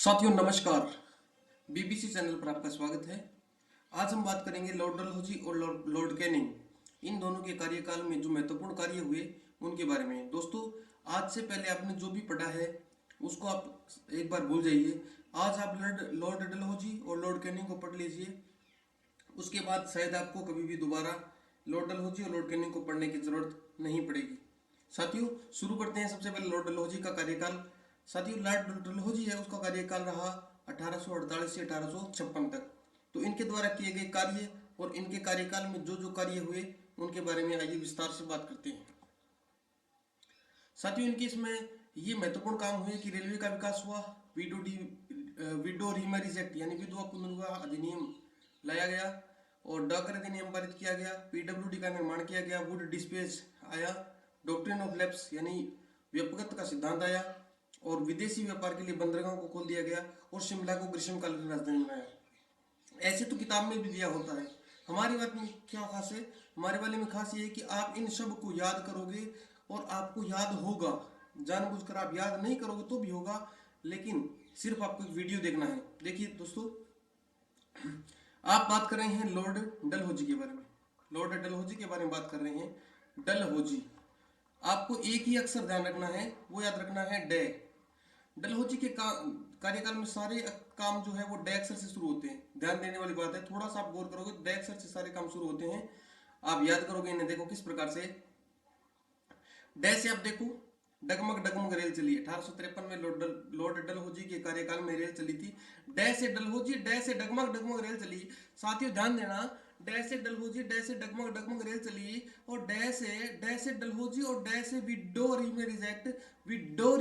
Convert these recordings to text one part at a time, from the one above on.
साथियों नमस्कार। BBC channel पर आपका स्वागत है। आज हम बात करेंगे लॉर्ड डलहौजी और लॉर्ड कैनिंग, इन दोनों के कार्यकाल में जो महत्वपूर्ण कार्य हुए उनके बारे में। दोस्तों, आज से पहले आपने जो भी पढ़ा है उसको आप एक बार भूल जाइए। आज आप लॉर्ड डलहौजी और लॉर्ड कैनिंग को पढ़ लीजिए। उसके बाद शायद आपको कभी भी दोबारा लॉर्ड डलहौजी और लॉर्ड कैनिंग को पढ़ने की जरूरत नहीं पड़ेगी। साथियों, शुरू करते हैं सबसे पहले लॉर्ड डलहौजी का कार्यकाल। साथियों, लॉर्ड डलहौजी है उसका कार्यकाल रहा 1848 से 1856 तक। तो इनके द्वारा किए गए कार्य और इनके कार्यकाल में जो जो कार्य हुए उनके बारे में आइए विस्तार से बात करते हैं। साथियों, इनके इसमें ये महत्वपूर्ण काम हुए कि रेलवे का विकास हुआ, विडो रीमैरिज एक्ट यानी विधवा पुनर्विवाह अधिनियम लाया गया और डाक अधिनियम पारित किया गया, पीडब्ल्यूडी का निर्माण किया गया, वुड डिस्पेच आया, डॉक्ट्रिन ऑफ लैप्स यानी व्यपगत का सिद्धांत आया और विदेशी व्यापार के लिए बंदरगाहों को खोल दिया गया और शिमला को ग्रीष्मकालीन राजधानी बनाया। ऐसे तो किताब में भी दिया होता है। हमारी बात में क्या खास है? हमारे वाले में खास ये है कि आप इन सब को याद करोगे और आपको याद होगा। जानबूझकर आप याद नहीं करोगे तो भी होगा, लेकिन सिर्फ आपको एक वीडियो देखना है। देखिए दोस्तों, आप बात कर रहे हैं लॉर्ड डलहौजी के बारे में। लॉर्ड डलहौजी के बारे में बात कर रहे हैं। डलहौजी, आपको एक ही अक्षर ध्यान रखना है, वो याद रखना है डे। डलहौजी के कार्यकाल में सारे काम जो है वो डे अक्षर से शुरू होते हैं। ध्यान देने वाली बात है, थोड़ा सा आप गौर करोगे, डे अक्षर से सारे काम शुरू होते हैं। आप याद करोगे इन्हें। देखो किस प्रकार से। डे से आप देखो, डगमग डगमग रेल चली। 1853 में लॉर्ड डलहौजी के कार्यकाल में रेल चली थी। डे से डलहौजी, डे से डगमग डगमग रेल चली। साथियों ध्यान देना, डे से डलहौजी, डे से डगमग डगमग रेल चली और डे से डलहौजी और डे से window remarriage act, window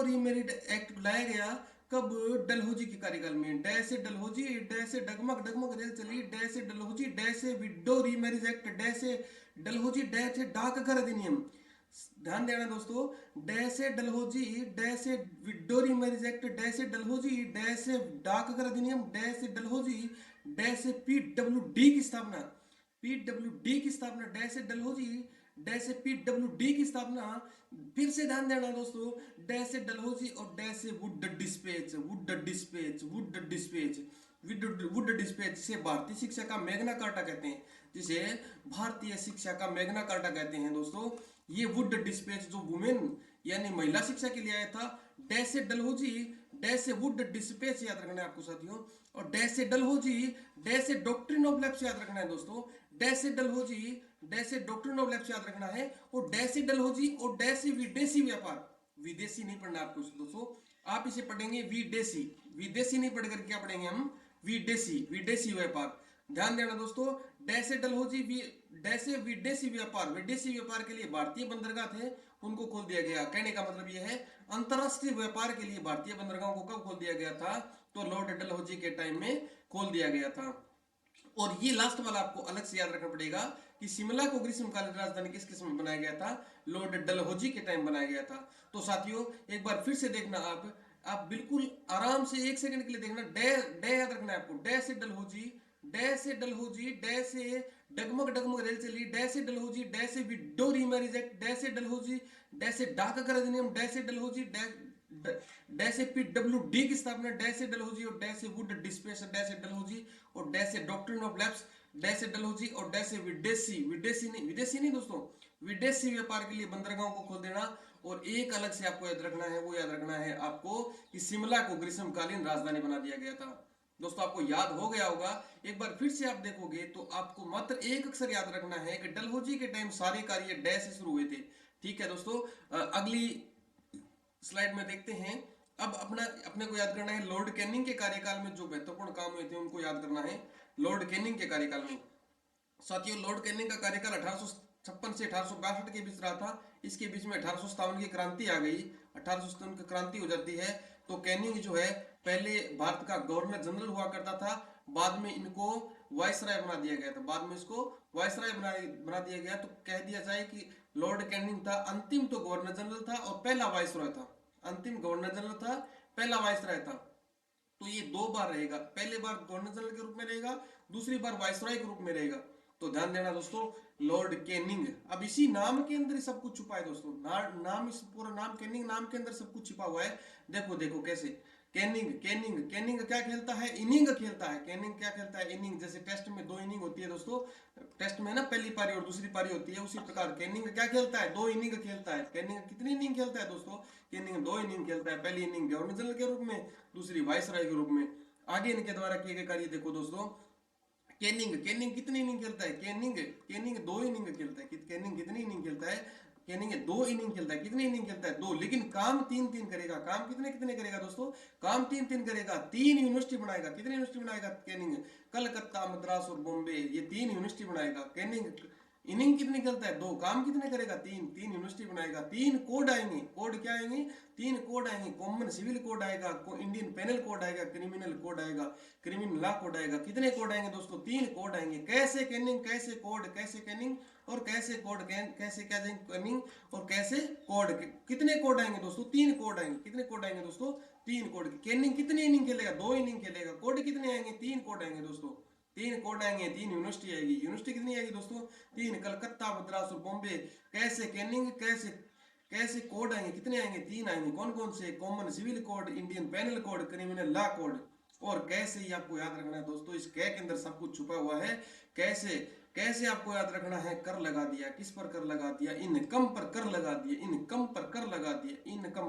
remarried act लाया गया। कब? डलहौजी के कार्यकाल में। डे से डलहौजी, डे से डगमग डगमग रेल चली, डे से डलहौजी, डे से विडो रीमैरिज एक्ट, डे से डलहौजी, डे से डाकघर अधिनियम। ध्यान देना दोस्तों, डे से डलहौजी, डे से विडो रीमैरिज एक्ट, डे से डलहौजी, डे से डाकघर अधिनियम, डे से डलहौजी, डे से पीडब्ल्यूडी की स्थापना, डे से डलहौजी, डे से पीडब्ल्यूडी की स्थापना। फिर से ध्यान देना दोस्तों, डे से डलहौजी और डे से वुड डिस्पेच, जिसे भारतीय शिक्षा का मैग्ना कार्टा कहते हैं, जिसे भारतीय शिक्षा का मैग्ना कार्टा कहते हैं दोस्तों। ये वुड डिस्पेच जो वुमेन यानी महिला शिक्षा के लिए आया था। डे से डलहौजी, डे से वुड डिस्पेच याद रखना है आपको साथियों। और डे से डलहौजी, डे से डॉक्ट्रिन ऑफ लैप्स याद रखना है दोस्तों। डे से डलहौजी, डे से डॉक्ट्रिन ऑफ लैप्स याद रखना है। और डे से डलहौजी और डे से विदेशी व्यापार, विदेशी नहीं पढ़ना आपको दोस्तों, आप इसे पढ़ेंगे विदेशी। विदेशी नहीं पढ़ कर क्या पढ़ेंगे हम? विदेशी, विदेशी व्यापार। ध्यान देना दोस्तों, डे से डलहौजी, डे से विदेशी व्यापार, विदेशी व्यापार के लिए भारतीय बंदरगाह थे उनको खोल दिया गया। कहने का मतलब यह है, अंतरराष्ट्रीय व्यापार के लिए भारतीय बंदरगाहों को कब खोल दिया गया था? तो लॉर्ड डलहौजी के टाइम में खोल दिया गया था। और ये लास्ट वाला आपको अलग से याद रखना पड़ेगा कि शिमला को ग्रीष्मकालीन राजधानी किस किस्म बनाया गया था? लॉर्ड डलहौजी के टाइम बनाया गया था। तो साथियों एक बार फिर से देखना, आप बिल्कुल आराम से एक सेकंड के लिए देखना। डे याद रखना है आपको। डे से डलहौजी, डे से डलहौजी, डे से डगमग डगमग रेल चली, डे से डलहौजी, डे से विडो रीमैरिज एक्ट, डे से डलहौजी, डे से डाकघर अधिनियम, डे से डलहौजी, डे से पीडब्ल्यूडी की स्थापना, डे से डलहौजी और डे से वुड डिस्पेच, डे से डलहौजी और डे से डॉक्ट्रिन ऑफ लैप्स, डे से डलहौजी और डे से विदेशी नहीं दोस्तों, विदेशी व्यापार के लिए बंदरगाहों को खोल देना। और एक अलग से आपको याद रखना है, वो याद रखना है आपको कि शिमला को ग्रीष्मकालीन राजधानी बना दिया गया था। दोस्तों आपको याद हो गया होगा। एक बार फिर से आप देखोगे तो आपको मात्र एक अक्षर याद रखना है कि डलहौजी के टाइम सारे कार्य डे से शुरू हुए थे। ठीक है दोस्तों, अगली स्लाइड में देखते हैं। अब अपने को याद करना है लॉर्ड कैनिंग के कार्यकाल में जो महत्वपूर्ण काम हुए थे उनको याद करना है। लॉर्ड कैनिंग के कार्यकाल में साथियों, लॉर्ड कैनिंग का कार्यकाल 1856 से 1862 के बीच रहा था। इसके बीच में 1857 की क्रांति आ गई। 1857 की क्रांति हो जाती है तो कैनिंग जो है पहले भारत का गवर्नर जनरल हुआ करता था, बाद में इनको वायसराय बना दिया गया था। बाद में इसको वायसराय बना दिया गया। तो कह दिया जाए कि लॉर्ड कैनिंग था अंतिम तो गवर्नर जनरल था और पहला वायसराय था। अंतिम गवर्नर जनरल था, पहला वायसराय था। तो ये दो बार रहेगा, पहले बार गवर्नर जनरल के रूप में रहेगा, दूसरी बार वायसराय के रूप में रहेगा। तो ध्यान देना दोस्तों, लॉर्ड कैनिंग। अब इसी नाम के अंदर ही सब कुछ छुपा है दोस्तों, नाम इस पूरा नाम कैनिंग नाम के अंदर सब कुछ छिपा हुआ है। देखो देखो कैसे, कैनिंग कैनिंग कैनिंग क्या खेलता है, इनिंग खेलता है। कैनिंग क्या खेलता है, इनिंग। जैसे टेस्ट में 2 इनिंग होती है दोस्तों, टेस्ट में ना पहली पारी और दूसरी पारी होती है, उसी प्रकार कैनिंग क्या खेलता है, 2 इनिंग खेलता है। कैनिंग कितनी इनिंग खेलता है दोस्तों, कैनिंग 2 इनिंग खेलता है। पहली इनिंग गवर्नर जनरल के रूप में, दूसरी वाइसराय के रूप में। आगे इनके द्वारा किए गए कार्य देखो दोस्तों, केनिंग केनिंग कितनी इनिंग खेलता है, केनिंग केनिंग 2 इनिंग खेलता है। केनिंग कितनी इनिंग खेलता है, केनिंग 2 इनिंग खेलता है। कितनी इनिंग खेलता है, 2, लेकिन काम 3-3 करेगा। काम कितने कितने करेगा दोस्तों, काम 3-3 करेगा। 3 यूनिवर्सिटी बनाएगा। कितनी यूनिवर्सिटी बनाएगा केनिंग, कलकत्ता, मद्रास और बॉम्बे, ये 3 यूनिवर्सिटी बनाएगा केनिंग। इनिंग कितनी खेलता है, 2, काम कितने करेगा, 3 3 यूनिवर्सिटी बनाएगा। 3 कोड आएंगे, कोड क्या आएंगे, 3 कोड आएंगे। कॉमन सिविल कोड आएगा, इंडियन पेनल कोड आएगा, क्रिमिनल कोड आएगा, क्रिमिनल लॉ कोड आएगा। कितने कोड आएंगे दोस्तों, 3 कोड आएंगे। कैसे कैनिंग, कैसे कोड, कैसे कैनिंग और कैसे कोड, कैसे क्या कैनिंग और कैसे कोड, कितने कोड आएंगे दोस्तों, 3 कोड आएंगे। कितने कोड आएंगे दोस्तों, 3 कोड। कैनिंग कितनी इनिंग खेलेगा, 2 इनिंग खेलेगा। कोड कितने आएंगे, 3 कोड आएंगे दोस्तों। 3 कोड आएंगे, 3 यूनिवर्सिटी आएगी। यूनिवर्सिटी कितनी आएगी दोस्तों, 3, कलकत्ता, मद्रास और बॉम्बे। कैसे कैनिंग, कैसे कैसे कोड आएंगे, कितने आएंगे, 3 आएंगे। कौन कौन से, common civil code, Indian penal code, criminal law code. और कैसे ही आपको याद रखना है दोस्तों, इस कै के अंदर सब कुछ छुपा हुआ है। कैसे कैसे आपको याद रखना है, कर लगा दिया, किस पर कर लगा दिया, इनकम पर कर लगा दिया, इनकम पर कर लगा दिया, इनकम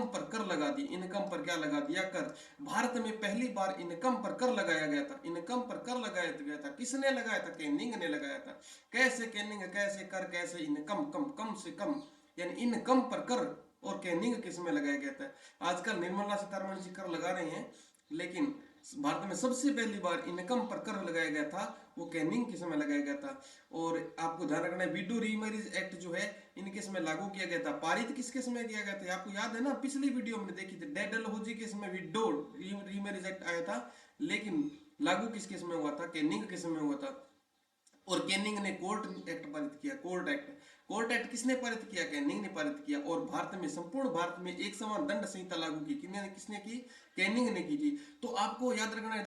पर कर लगा दिया, इनकम पर क्या लगा दिया, कर। भारत में पहली बार इनकम पर कर लगाया गया था। इनकम पर कर लगाया गया था, किसने लगाया था, कैनिंग ने लगाया था। कैसे कैनिंग, कैसे कर, कैसे इनकम, कम कम से कम, यानी इनकम पर कर। और कैनिंग किस में लगाया गया था, आजकल निर्मला सीतारमण जी कर लगा रहे हैं, लेकिन भारत में सबसे पहली बार इनकम पर कर लगाया गया था, वो कैनिंग के समय लगाया गया था। और आपको ध्यान रखना है, विडो रीमैरिज एक्ट जो है इनके समय लागू किया गया था। पारित किसके समय किया गया था, आपको याद है ना, पिछली वीडियो में देखी थी, डलहौजी के समय विडो रीमैरिज एक्ट आया था, लेकिन लागू किसके समय हुआ था, कैनिंग के समय हुआ था। और कैनिंग ने कोर्ट एक्ट पारित किया, कोर्ट एक्ट। कोर्ट एक्ट किसने पारित किया, कैनिंग ने पारित किया। और भारत में, संपूर्ण भारत में एक समान दंड संहिता लागू की, किसने की, कैनिंग ने की थी। तो आपको याद रखना है